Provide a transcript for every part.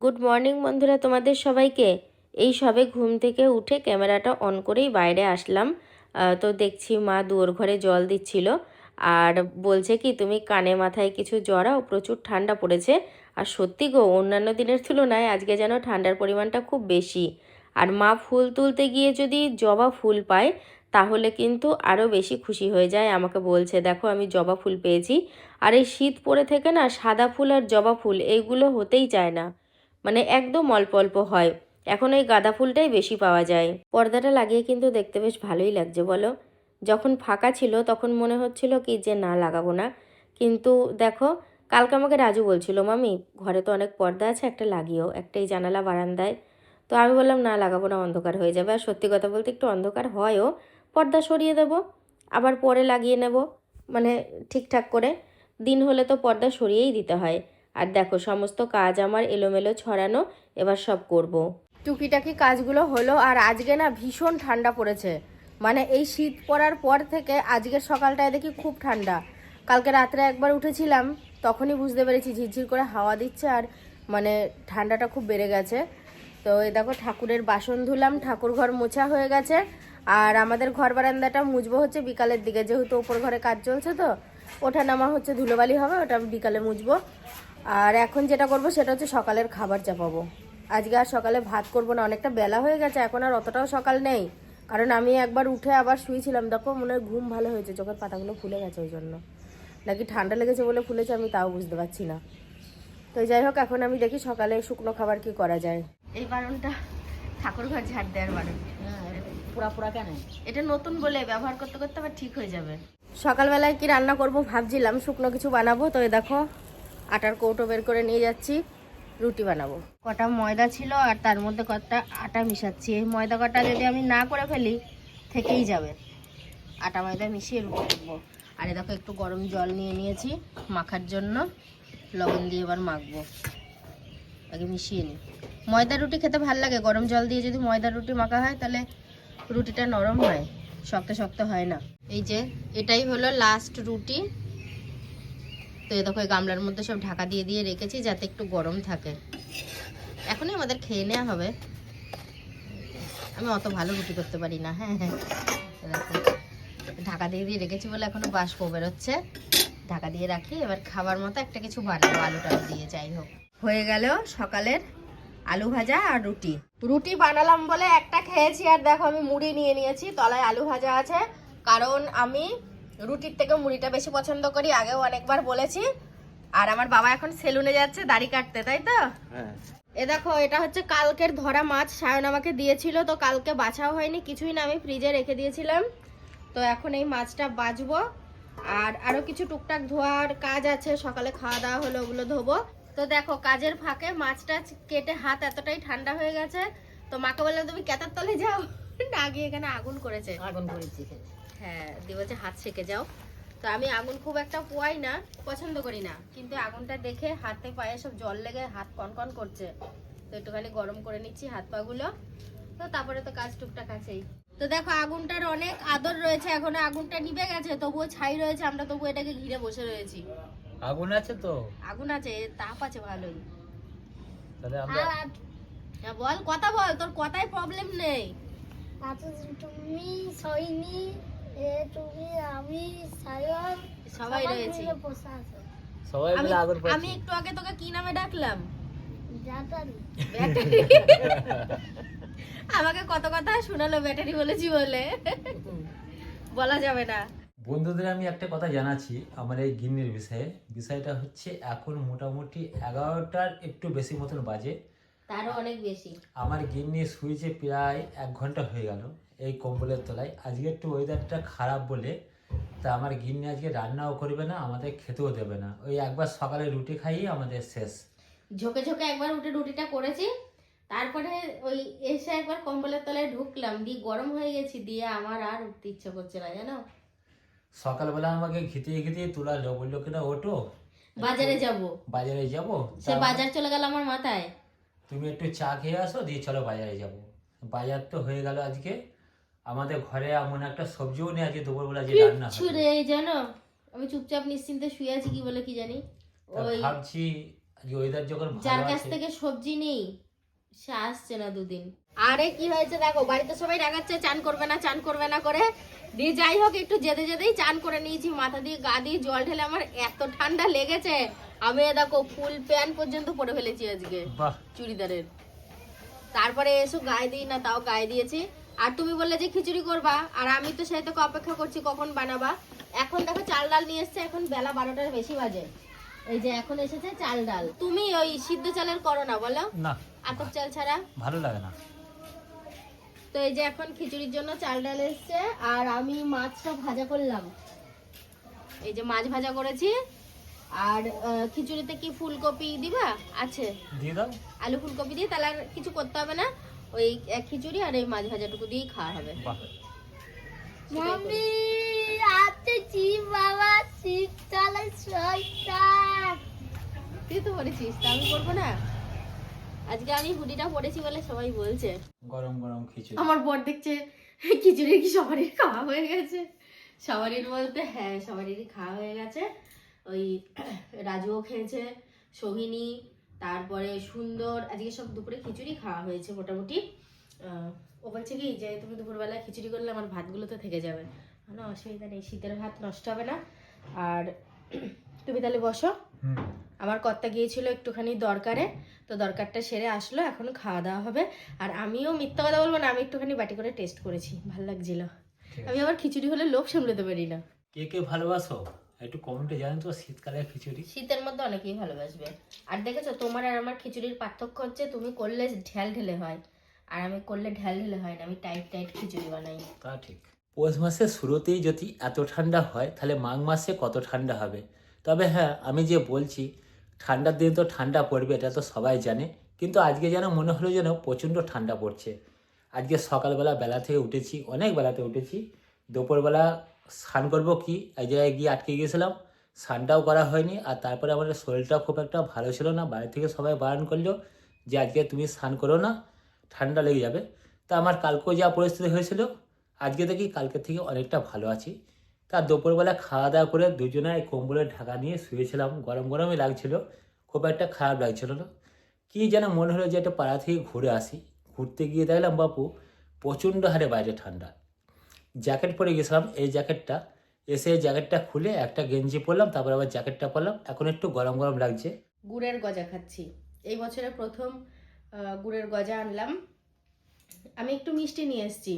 Good morning বন্ধুরা, তোমাদের সবাইকে। এই সবে ঘুম থেকে উঠে ক্যামেরাটা অন করেই বাইরে আসলাম। তো দেখছি মা দুয়ার ঘরে জল দিচ্ছিল আর বলছে কি তুমি কানে মাথায় কিছু জড়াও, প্রচুর ঠান্ডা পড়েছে। আর সত্যি গো, অন্যান্য দিনের তুলনায় আজকে যেন ঠান্ডার পরিমাণটা খুব বেশি। আর মা ফুল তুলতে গিয়ে যদি জবা ফুল পায় তাহলে কিন্তু আরও বেশি খুশি হয়ে যায়। আমাকে বলছে দেখো আমি জবা ফুল পেয়েছি। আর এই শীত পড়ে থেকে না সাদা ফুল আর জবা ফুল এইগুলো হতেই চায় না, মানে একদম অল্প অল্প হয়। এখন ওই গাঁদা ফুলটাই বেশি পাওয়া যায়। পর্দাটা লাগিয়ে কিন্তু দেখতে বেশ ভালোই লাগছে বলো। যখন ফাঁকা ছিল তখন মনে হচ্ছিল কি যে না লাগাবো না, কিন্তু দেখো কালকে আমাকে রাজু বলছিল মামি ঘরে তো অনেক পর্দা আছে, একটা লাগিও, একটা এই জানালা বারান্দায়। তো আমি বললাম না লাগাবো না, অন্ধকার হয়ে যাবে। আর সত্যি কথা বলতে একটু অন্ধকার হয়ও, পর্দা সরিয়ে দেব, আবার পরে লাগিয়ে নেব, মানে ঠিকঠাক করে। দিন হলে তো পর্দা সরিয়েই দিতে হয়। আর দেখো সমস্ত কাজ আমার এলোমেলো ছড়ানো, এবার সব করব। টুকিটাকি কাজগুলো হলো। আর আজকে না ভীষণ ঠান্ডা পড়েছে, মানে এই শীত পড়ার পর থেকে আজকের সকালটায় দেখি খুব ঠান্ডা। কালকে রাত্রে একবার উঠেছিলাম, তখনই বুঝতে পেরেছি ঝিরঝির করে হাওয়া দিচ্ছে আর মানে ঠান্ডাটা খুব বেড়ে গেছে। তো এই দেখো ঠাকুরের বাসন ধুলাম, ঠাকুর ঘর মোছা হয়ে গেছে। আর আমাদের ঘর বারান্দাটা মুছবো হচ্ছে বিকালের দিকে, যেহেতু ওপর ঘরে কাজ চলছে, তো ওঠা নামা হচ্ছে, ধুলোবালি হবে, ওটা বিকালে মুছবো। আর এখন যেটা করব সেটা হচ্ছে সকালের খাবার চাপাবো। আজকে আর সকালে ভাত করব না, অনেকটা বেলা হয়ে গেছে, এখন আর অতটাও সকাল নেই। কারণ আমি একবার উঠে আবার শুয়েছিলাম, দেখো মনে হয় ঘুম ভালো হয়েছে, চোখের পাতাগুলো ফুলে গেছে, ওই জন্য নাকি ঠান্ডা লেগেছে বলে ফুলেছে আমি তাও বুঝতে পারছি না। তো যাই হোক, এখন আমি দেখি সকালে শুকনো খাবার কি করা যায়। এই বারণটা ঠাকুর ঘর ঝাড় দেওয়ার বারণ। পুরা পুরা কেন? এটা নতুন বলে ব্যবহার করতে করতে আবার ঠিক হয়ে যাবে। সকালবেলায় কি রান্না করব ভাবছিলাম, শুকনো কিছু বানাবো। তো এই দেখো আটার কৌটো বের করে নিয়ে যাচ্ছি, রুটি বানাবো। কটা ময়দা ছিল আর তার মধ্যে কটা আটা মিশাচ্ছি। এই ময়দা কটা যদি আমি না করে ফেলি থেকেই যাবে। আটা ময়দা মিশিয়ে রুটি করবো। আর দেখো একটু গরম জল নিয়ে নিয়েছি মাখার জন্য, লবণ দিয়ে এবার মাখবো। আগে মিশিয়ে নিই। ময়দা রুটি খেতে ভালো লাগে, গরম জল দিয়ে যদি ময়দা রুটি মাখা হয় তাহলে রুটিটা নরম হয়, শক্ত শক্ত হয় না। এই যে এটাই হলো লাস্ট রুটি। তো এই দেখো এই গামলার মধ্যে সব ঢাকা দিয়ে দিয়ে রেখেছি যাতে একটু গরম থাকে। এখনই আমাদের খেয়ে নেওয়া হবে। আমি অত ভালো রুটি করতে পারি না। হ্যাঁ হ্যাঁ, দেখো ঢাকা দিয়ে দিয়ে রেখেছি বলে এখনো বাষ্প বেরোচ্ছে। ঢাকা দিয়ে রাখি, এবার খাবার মতো একটা কিছু বানাবো আলু টালু দিয়ে। যাই হোক, হয়ে গেল সকালের আলু ভাজা আর রুটি। রুটি বানালাম বলে একটা খেয়েছি, আর দেখো আমি মুড়ি নিয়ে নিয়েছি, তলায় আলু ভাজা আছে। কারণ আমি রুটির থেকে মুড়িটা বেশি পছন্দ করি, আগেও অনেকবার বলেছি। আর আমার বাবা এখন সেলুনে যাচ্ছে দাড়ি কাটতে, তাই তো? হ্যাঁ। এ দেখো এটা হচ্ছে কালকের ধরা মাছ, সায়ন আমাকে দিয়েছিল, তো কালকে বাছাও হয়নি কিছুই না, আমি ফ্রিজে রেখে দিয়েছিলাম। তো এখন এই মাছটা বাছবো। আর আরো কিছু টুকটাক ধোয়ার কাজ আছে, সকালে খাওয়া দাওয়া হলো ওগুলো ধোবো। তো দেখো কাজের ফাঁকে মাছটা কেটে হাত এতটাই ঠান্ডা হয়ে গেছে, তো মাকে বললাম তুমি কেতার তলে যাও, না গিয়ে এখানে আগুন করেছে। আগুন করেছি। হ্যাঁ, দিয়ে বলছে হাত সেকে যাও। তো আমি আগুন খুব একটা পোয়াই না, পছন্দ করি না, কিন্তু আগুনটা দেখে হাতে পায়ে সব জল লেগে হাত কনকন করছে। তো একটুখানি গরম করে নিচ্ছি হাত পা গুলো। তো তারপরে তো কাজ টুকটাক আছেই। তো দেখো আগুনটার অনেক আদর রয়েছে, এখনো আগুনটা নিভে গেছে, তবুও ছাই রয়েছে, আমরা তবুও এটাকে ঘিরে বসে রয়েছি। আগুন আছে তো? আগুন আছে, তাপ আছে ভালোই। তাহলে আমরা বল, কথা বল, তোর কথায় প্রবলেম নেই। তুমি সইনি, তুমি আমি সায়ন সবাই রয়েছে। সবাই মিলে আগুন পোড়াচ্ছি। আমি একটু আগে তোকে কি নামে ডাকলাম? ব্যাটারি। ব্যাটারি। আমাকে কত কথা শোনালো ব্যাটারি বলেছি বলে, বলা যাবে না। বন্ধুদের আমি একটা কথা জানাচ্ছি আমার এই গিন্নির বিষয়ে। বিষয়টা হচ্ছে এখন মোটামুটি 11টার একটু বেশি মতন বাজে, তারও অনেক বেশি। আমার গিন্নি শুয়েছে প্রায় 1 ঘন্টা হয়ে গেল এই কম্বলের তলায়। আজকে একটু ওয়েদারটা খারাপ বলে তা আমার গিন্নি আজকে রান্নাও করবে না, আমাদের খেতেও দেবে না। ওই একবার সকালে রুটি খাইয়ে আমাদের শেষ। ঝোঁকে ঝোঁকে একবার উঠে রুটিটা করেছি, তারপরে ওই এসে একবার কম্বলের তলায় ঢুকলাম, দিয়ে গরম হয়ে গেছি, দিয়ে আমার আর উঠতে ইচ্ছে করছে না জানো। সকালবেলা আমাকে ঘিতিয়ে ঘিতিয়ে তুলালো, বললো কিনা ওঠো বাজারে যাব। বাজারে যাব। সে বাজার চলে গেল আমার মাথায়, তুমি একটু চা খেয়ে আসো, দিয়ে চলো বাজারে যাব। বাজার তো হয়ে গেল আজকে। আমাদের ঘরে এমন একটা সবজিও নেই আজকে দুপুরবেলা যে রান্না হবে। জানো আমি চুপচাপ নিশ্চিন্তে শুয়ে আছি, কি বলে কি জানি। তা ওই ভাবছি আজকে ওয়েদার যখন যার ভালো কাছ আছে থেকে সবজি নেই সে আসছে না দুদিন। আরে কি হয়েছে দেখো, বাড়িতে সবাই রাগাচ্ছে চান করবে না করে দিয়ে, যাই হোক একটু যেতে যেতেই চান করে নিয়েছি, মাথা দিয়ে গা দিয়ে জল ঢেলে আমার এত ঠান্ডা লেগেছে, আমি দেখো ফুল প্যান্ট পর্যন্ত পরে ফেলেছি আজকে বাহ চুড়িদারের। তারপরে এসো গায়ে দিই না, তাও গায়ে দিয়েছি। আর তুমি বললে যে খিচুড়ি করবা, আর আমি তো সেই তোকে অপেক্ষা করছি কখন বানাবা। এখন দেখো চাল ডাল নিয়ে এসছে, এখন বেলা 12টার বেশি বাজে, এই যে এখন এসেছে চাল ডাল। তুমি ওই সিদ্ধ চালের করো না বলো, না আতপ চাল ছাড়া ভালো লাগে না। তো এই যে এখন খিচুড়ির জন্য চাল ডাল এসছে, আর আমি মাছটা ভাজা করলাম, এই যে মাছ ভাজা করেছি। আর খিচুড়িতে কি ফুলকপি দিবা? আছে, দিয়ে দাও। আলু ফুলকপি দিয়ে, তাহলে আর কিছু করতে হবে না, ওই এক খিচুড়ি আর এই মাছ ভাজাটুকু দিয়েই খাওয়া হবে। বাহ মাম্মি আসতেছি বাবা, শীতকালে শয়তান। তুই তো বলেছিস, তা আমি করবো না? আজকে আমি হুডিটা পরেছি বলে সবাই বলছে। গরম গরম খিচুড়ি। আমার বর দেখছে খিচুড়ি কি সবারই খাওয়া হয়ে গেছে। সবারই বলতে হ্যাঁ, সবারই খাওয়া হয়ে গেছে। ওই রাজুও খেয়েছে, সোহিনী, তারপরে সুন্দর, আজকে সব দুপুরে খিচুড়ি খাওয়া হয়েছে মোটামুটি। ও বলছে কি যে তুমি দুপুরবেলা খিচুড়ি করলে আমার ভাতগুলো তো থেকে যাবে, না অসুবিধা নেই, শীতের ভাত নষ্ট হবে না। আর তুমি তাহলে বসো, আমার কর্তা গিয়েছিল একটুখানি দরকারে, তো দরকারটা সেরে আসলো, এখন খাওয়া দাওয়া হবে। আর আমিও মিথ্যা কথা বলবো না, আমি একটুখানি বাটি করে টেস্ট করেছি, ভালো লাগছিল। আমি আবার খিচুড়ি হলে লোভ সামলাতে পারি না। কে কে ভালোবাসো একটু কমেন্টে জানেন তো শীতকালের খিচুড়ি। শীতের মধ্যে অনেকেই ভালোবাসবে। আর দেখেছো তোমার আর আমার খিচুড়ির পার্থক্য হচ্ছে, তুমি করলে ঢেল ঢেলে হয়, আর আমি করলে ঢেল ঢেলে হয় না, আমি টাইট টাইট খিচুড়ি বানাই। তা ঠিক। পৌষ মাসের শুরুতেই যদি এত ঠান্ডা হয় তাহলে মাঘ মাসে কত ঠান্ডা হবে। তবে হ্যাঁ, আমি যে বলছি ঠান্ডার দিন তো ঠান্ডা পড়বে, এটা তো সবাই জানে, কিন্তু আজকে যেন মনে হলো যেন প্রচণ্ড ঠান্ডা পড়ছে। আজকে সকালবেলা বেলা থেকে উঠেছি, অনেক বেলাতে উঠেছি, দুপুরবেলা স্নান করবো কি এক জায়গায় গিয়ে আটকে গিয়েছিলাম, স্নানটাও করা হয়নি। আর তারপরে আমাদের শরীরটাও খুব একটা ভালো ছিল না, বাড়ি থেকে সবাই বারণ করলো যে আজকে তুমি স্নান করো না, ঠান্ডা লেগে যাবে। তা আমার কালকেও যা পরিস্থিতি হয়েছিল, আজকে দেখি কালকের থেকে অনেকটা ভালো আছি। তা দুপুরবেলা খাওয়া দাওয়া করে দুজনে কম্বলের ঢাকা নিয়ে শুয়েছিলাম, গরম গরমই লাগছিল, খুব একটা খারাপ লাগছিল না। কি যেন মনে হলো যে একটা পাড়া থেকে ঘুরে আসি। ঘুরতে গিয়ে দেখলাম বাপু প্রচণ্ড হারে বাইরে ঠান্ডা। জ্যাকেট পরে গেছিলাম, এই জ্যাকেটটা, এসে এই জ্যাকেটটা খুলে একটা গেঞ্জি পরলাম, তারপর আবার জ্যাকেটটা পরলাম, এখন একটু গরম গরম লাগছে। গুড়ের গজা খাচ্ছি, এই বছরের প্রথম গুড়ের গজা আনলাম। আমি একটু মিষ্টি নিয়ে এসেছি,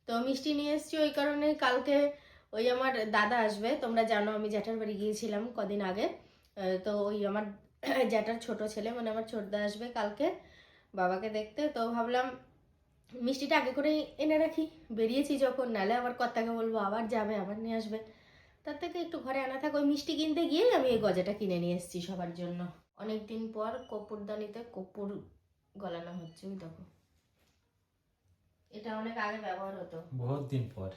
তো মিষ্টি নিয়ে এসেছি ওই কারণে, কালকে ওই আমার দাদা আসবে, তোমরা জানো আমি জ্যাঠার বাড়ি গিয়েছিলাম কদিন আগে, তো ওই আমার জ্যাঠার ছোট ছেলে মানে আমার ছোটদা আসবে কালকে বাবাকে দেখতে, তো ভাবলাম মিষ্টিটা আগে করে এনে রাখি, বেরিয়েছি যখন, নালে আবার কর্তাকে বলবো আবার যাবে আবার নিয়ে আসবে, তার থেকে একটু ঘরে আনা থাক। ওই মিষ্টি কিনতে গিয়েই আমি এই গজাটা কিনে নিয়ে এসেছি সবার জন্য। অনেকদিন পর কর্পূরদানিতে কর্পূর গলানো হচ্ছে, ওই দেখো, এটা অনেক আগে ব্যবহার হতো, বহুত দিন পর।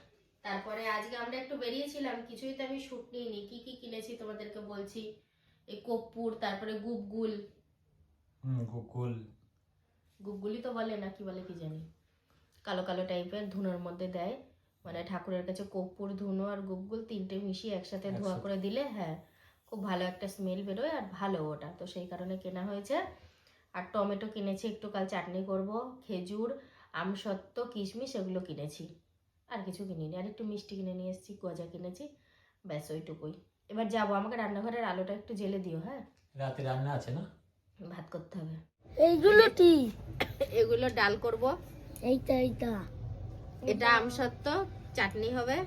তারপরে আজকে আমরা একটু বেরিয়েছিলাম, কিছুই তো আমি শুট নিইনি, কি কি কিনেছি তোমাদেরকে বলছি। এই কর্পূর, তারপরে গুপগুল, গুপগুলি তো বলে না, কি বলে কি জানি, কালো কালো টাইপের ধুনোর মধ্যে দেয়, মানে ঠাকুরের কাছে কর্পূর, ধুনো আর গুপগুল তিনটে মিশিয়ে একসাথে ধোয়া করে দিলে হ্যাঁ খুব ভালো একটা স্মেল বেরোয়, আর ভালো ওটা, তো সেই কারণে কেনা হয়েছে। আর টমেটো কিনেছি একটু, কাল চাটনি করব, খেজুর, আমসত্ত্ব, কিশমিশ এগুলো কিনেছি, আর কিছু কিনিনি। আর একটু মিষ্টি কিনে নিয়ে এসেছি, গজা কিনেছি, ব্যাস ওইটুকুই। এবার যাবো, আমাকে রান্নাঘরের আলোটা একটু জ্বেলে দিও, হ্যাঁ রাতে রান্না আছে না? ভাত করতে হবে। এইগুলো কি? এগুলো ডাল করব, এইটা এটা আমসত্ত্ব, চাটনি হবে,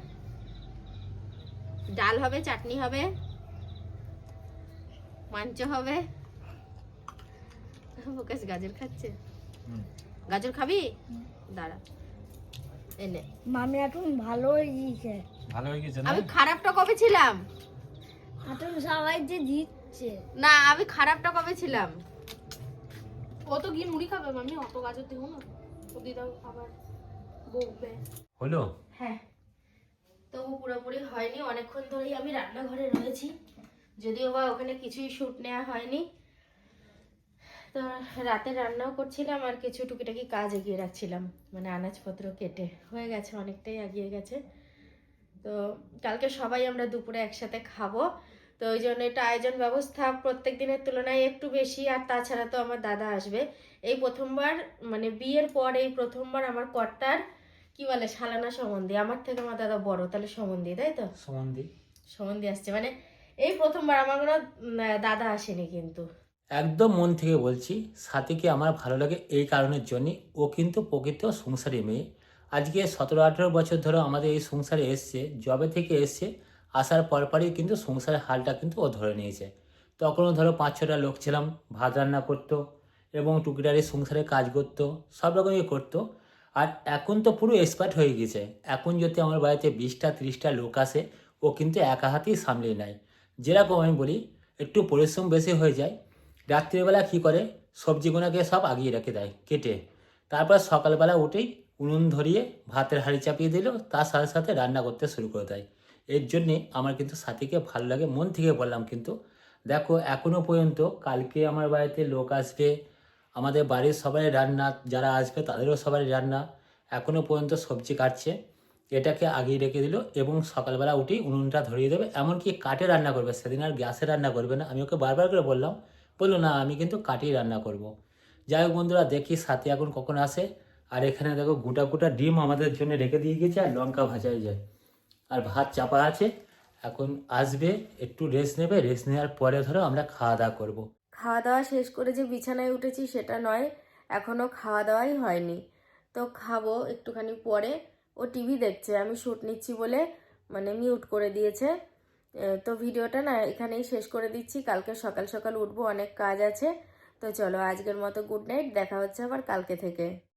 ডাল হবে, চাটনি হবে, মাঞ্চ হবে। মুকেশ গাজর খাচ্ছে, গাজর খাবি? দাঁড়া এনে। মামি এখন ভালো হয়ে গিয়েছে। ভালো হয়ে গেছে না? আমি খারাপটা কবে ছিলাম? এখন সবাই যে দিচ্ছে। না আমি খারাপটা কবে ছিলাম? কত গিয়ে মুড়ি খাবে মামি, অত গাজর দেবো না, ও দিদাও আবার বকবে। হলো? হ্যাঁ, তবু পুরোপুরি হয়নি, অনেকক্ষণ ধরেই আমি রান্নাঘরে রয়েছি, যদিও বা ওখানে কিছুই শুট নেওয়া হয়নি। তো রাতে রান্নাও করছিলাম, আর কিছু টুকিটাকি কাজ এগিয়ে রাখছিলাম, মানে আনাজপত্র কেটে হয়ে গেছে, অনেকটাই এগিয়ে গেছে। তো কালকে সবাই আমরা দুপুরে একসাথে খাবো, তো ওই জন্য এটা আয়োজন ব্যবস্থা প্রত্যেক দিনের তুলনায় একটু বেশি। আর তাছাড়া তো আমার দাদা আসবে, এই প্রথমবার মানে বিয়ের পর এই প্রথমবার আমার কর্তার কি বলে সালানা সম্বন্ধী, আমার থেকে আমার দাদা বড়, তাহলে সম্বন্ধী, তাই তো? সম্বন্ধী সম্বন্ধী আসছে, মানে এই প্রথমবার আমার কোনো দাদা আসেনি কিন্তু। একদম মন থেকে বলছি, সাথীকে আমার ভালো লাগে এই কারণের জন্যে, ও কিন্তু প্রকৃত সংসারী মেয়ে। আজকে 17-18 বছর ধরে আমাদের এই সংসারে এসছে, জবে থেকে এসছে, আসার পরপরই কিন্তু সংসারের হালটা কিন্তু ও ধরে নিয়েছে। তখনও ধরো 5-6টা লোক ছিলাম, ভাত রান্না করতো এবং টুকিটারি সংসারে কাজ করতো, সব রকমই করতো। আর এখন তো পুরো এক্সপার্ট হয়ে গেছে। এখন যদি আমার বাড়িতে 20টা-30টা লোক আসে, ও কিন্তু একা হাতেই সামলিয়ে নেয়। যেরকম আমি বলি, একটু পরিশ্রম বেশি হয়ে যায়, রাত্রিবেলা কী করে সবজিগুলোকে সব আগিয়ে রেখে দেয় কেটে, তারপর সকালবেলা উঠেই উনুন ধরিয়ে ভাতের হাঁড়ি চাপিয়ে দিল, তার সাথে সাথে রান্না করতে শুরু করে দেয়। এর জন্যে আমার কিন্তু সাথীকে ভালো লাগে, মন থেকে বললাম। কিন্তু দেখো এখনও পর্যন্ত কালকে আমার বাড়িতে লোক আসবে, আমাদের বাড়ির সবাই রান্না, যারা আসবে তাদেরও সবাই রান্না, এখনও পর্যন্ত সবজি কাটছে, এটাকে আগিয়ে রেখে দিল এবং সকালবেলা উঠেই উনুনটা ধরিয়ে দেবে। এমনকি কাঠে রান্না করবে, সেদিন আর গ্যাসে রান্না করবে না। আমি ওকে বারবার করে বললাম, বললো না আমি কিন্তু কাঠেই রান্না করব। যাই হোক বন্ধুরা, দেখি সাথে এখন কখন আসে। আর এখানে দেখো গোটা গোটা ডিম আমাদের জন্য রেখে দিয়ে গেছে, আর লঙ্কা ভাজাই যায়, আর ভাত চাপা আছে। এখন আসবে, একটু রেস্ট নেবে, রেস্ট নেওয়ার পরে ধরো আমরা খাওয়া দাওয়া করবো। খাওয়া দাওয়া শেষ করে যে বিছানায় উঠেছি সেটা নয়, এখনও খাওয়া দাওয়াই হয়নি। তো খাবো একটুখানি পরে। ও টিভি দেখছে, আমি শ্যুট নিচ্ছি বলে মানে মিউট করে দিয়েছে। তো ভিডিওটা না এখানেই শেষ করে দিচ্ছি, কালকে সকাল সকাল উঠবো, অনেক কাজ আছে। তো চলো আজকের মতো গুড নাইট, দেখা হচ্ছে আবার কালকে থেকে।